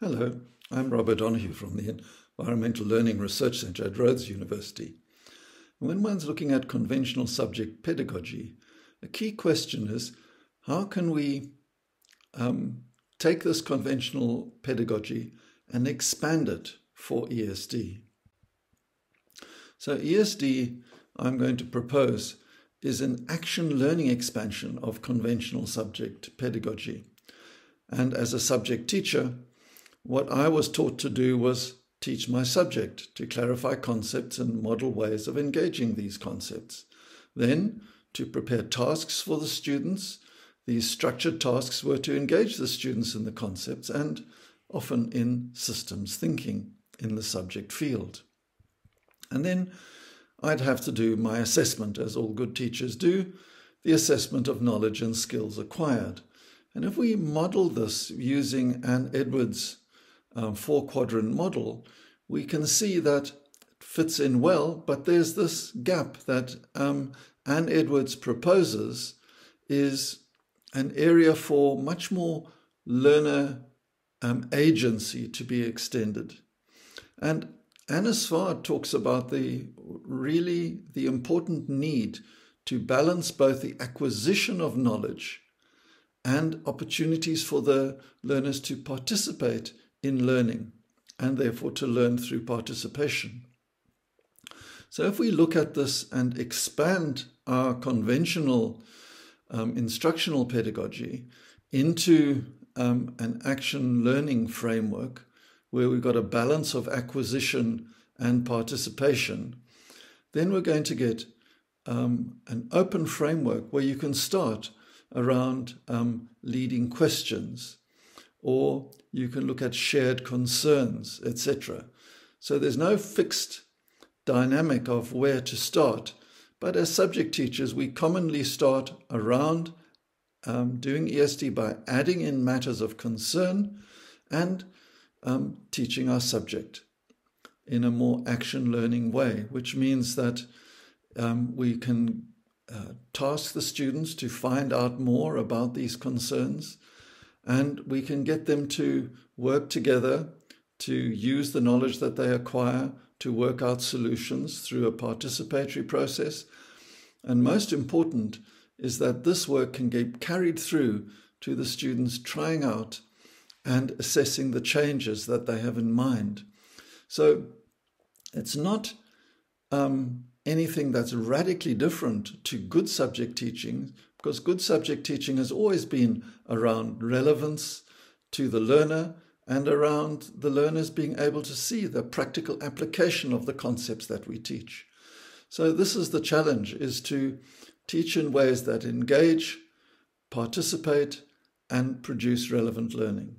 Hello, I'm Rob O Donoghue from the Environmental Learning Research Centre at Rhodes University. When one's looking at conventional subject pedagogy, a key question is how can we take this conventional pedagogy and expand it for ESD? So ESD, I'm going to propose, is an action learning expansion of conventional subject pedagogy. And as a subject teacher, what I was taught to do was teach my subject, to clarify concepts and model ways of engaging these concepts. Then, to prepare tasks for the students. These structured tasks were to engage the students in the concepts and often in systems thinking in the subject field. And then I'd have to do my assessment, as all good teachers do, the assessment of knowledge and skills acquired. And if we model this using Anne Edwards' four-quadrant model, we can see that it fits in well, but there's this gap that Anne Edwards proposes is an area for much more learner agency to be extended. And Anna Svard talks about the important need to balance both the acquisition of knowledge and opportunities for the learners to participate in learning, and therefore to learn through participation. So if we look at this and expand our conventional instructional pedagogy into an action learning framework where we've got a balance of acquisition and participation, then we're going to get an open framework where you can start around leading questions, or you can look at shared concerns, etc. So there's no fixed dynamic of where to start, but as subject teachers, we commonly start around doing ESD by adding in matters of concern and teaching our subject in a more action learning way, which means that we can task the students to find out more about these concerns, and we can get them to work together to use the knowledge that they acquire to work out solutions through a participatory process. And most important is that this work can get carried through to the students trying out and assessing the changes that they have in mind. So it's not anything that's radically different to good subject teaching, because good subject teaching has always been around relevance to the learner and around the learners being able to see the practical application of the concepts that we teach. So this is the challenge, is to teach in ways that engage, participate, and produce relevant learning.